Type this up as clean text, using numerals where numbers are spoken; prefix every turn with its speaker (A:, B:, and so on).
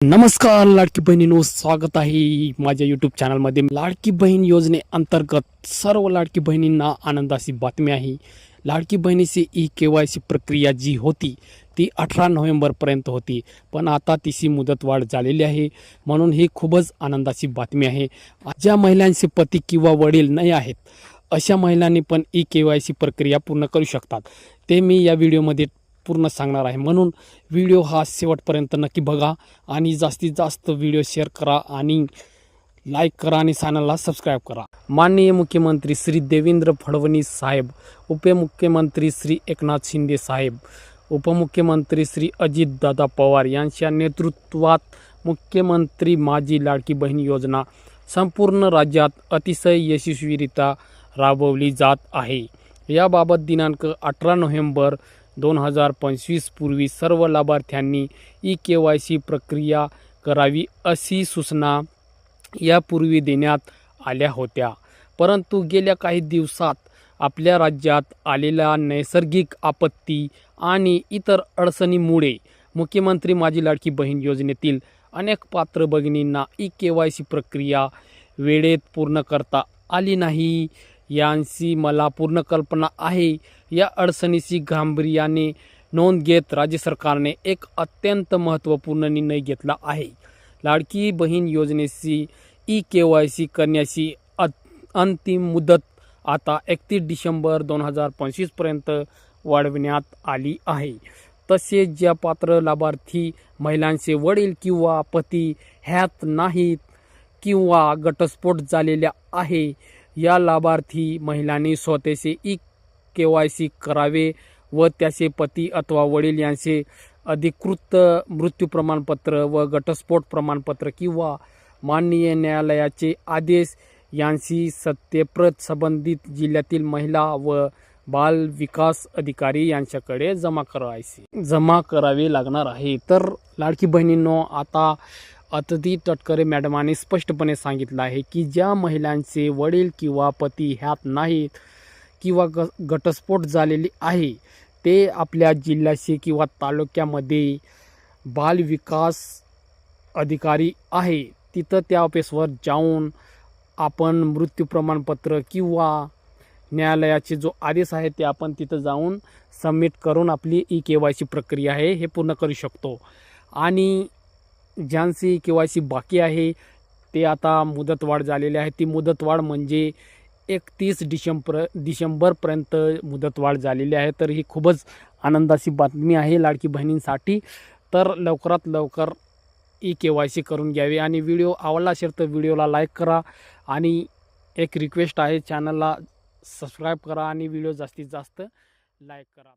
A: नमस्कार लाडकी बहिणींनो, स्वागत आहे माझ्या यूट्यूब चॅनलमध्ये. लाडकी बहीण योजनेअंतर्गत सर्व लाडकी बहिणींना आनंदाची बातमी आहे. लाडकी बहिणीची KYC प्रक्रिया जी होती ती 18 नोव्हेंबरपर्यंत होती, पण आता तिची मुदतवाढ झालेली आहे, म्हणून ही खूपच आनंदाची बातमी आहे. ज्या महिलांचे पती किंवा वडील नाही आहेत अशा महिलांनी पण KYC प्रक्रिया पूर्ण करू शकतात. ते मी या व्हिडिओमध्ये पूर्ण सांगणार आहे, म्हणून व्हिडिओ हा शेवटपर्यंत नक्की बघा आणि जास्तीत जास्त व्हिडिओ शेअर करा आणि लाईक करा आणि चॅनलला सबस्क्राईब करा. माननीय मुख्यमंत्री श्री देवेंद्र फडणवीस साहेब, उपमुख्यमंत्री श्री एकनाथ शिंदे साहेब, उपमुख्यमंत्री श्री अजितदादा पवार यांच्या नेतृत्वात मुख्यमंत्री माझी लाडकी बहीण योजना संपूर्ण राज्यात अतिशय यशस्वीरित्या राबवली जात आहे. याबाबत दिनांक 18 नोव्हेंबर 2025 पूर्वी सर्व लाभार्थ्यांनी KYC प्रक्रिया करावी अशी सूचना यापूर्वी देण्यात आल्या होत्या, परंतु गेल्या काही दिवसात आपल्या राज्यात आलेल्या नैसर्गिक आपत्ती आणि इतर अडचणींमुळे मुख्यमंत्री माझी लाडकी बहीण योजनेतील अनेक पात्र भगिनींना KYC प्रक्रिया वेळेत पूर्ण करता आली नाही. यांची मला पूर्ण कल्पना आहे. या अडचणीची गांभीर्याने नोंद घेत राज्य सरकारने एक अत्यंत महत्त्वपूर्ण निर्णय घेतला आहे. लाडकी बहीण योजनेची KYC करण्याची अंतिम मुदत आता 31 डिसेंबर 2025 पर्यंत वाढवण्यात आली आहे. तसेच ज्या पात्र लाभार्थी महिलांचे वडील किंवा पती ह्यात नाहीत किंवा घटस्फोट झालेला आहे, या लाभार्थी महिलांनी स्वतःचे KYC करावे व त्याचे पती अथवा वडील यांचे अधिकृत मृत्यू प्रमाणपत्र व घटस्फोट प्रमाणपत्र किंवा माननीय न्यायालयाचे आदेश यांची सत्यप्रत संबंधित जिल्ह्यातील महिला व बाल विकास अधिकारी यांच्याकडे जमा करावे लागणार आहे. तर लाडकी बहिणींनो, आता अदिती तटकरे मॅडमांनी स्पष्टपणे सांगितलं आहे की ज्या महिलांचे वडील किंवा पती ह्यात नाहीत किंवा घटस्फोट झालेली आहे, ते आपल्या जिल्ह्याचे किंवा तालुक्यामध्ये बाल विकास अधिकारी आहे तिथं त्या ऑफिसवर जाऊन आपण मृत्यू प्रमाणपत्र किंवा न्यायालयाचे जो आदेश आहे ते आपण तिथं जाऊन सबमिट करून आपली KYC प्रक्रिया आहे हे पूर्ण करू शकतो. आणि ज्यांची KYC बाकी आहे ते आता मुदतवाढ झालेली आहे. ती मुदतवाढ म्हणजे 31 डिसेंबरपर्यंत मुदतवाढ झालेली आहे. तर ही खूपच आनंदाची बातमी आहे लाडकी बहिणींसाठी. तर लवकरात लवकर KYC करून घ्यावी. आणि व्हिडिओ आवडला असेल तर व्हिडिओला लाईक करा आणि एक रिक्वेस्ट आहे, चॅनलला सबस्क्राईब करा आणि व्हिडिओ जास्तीत जास्त लाईक करा.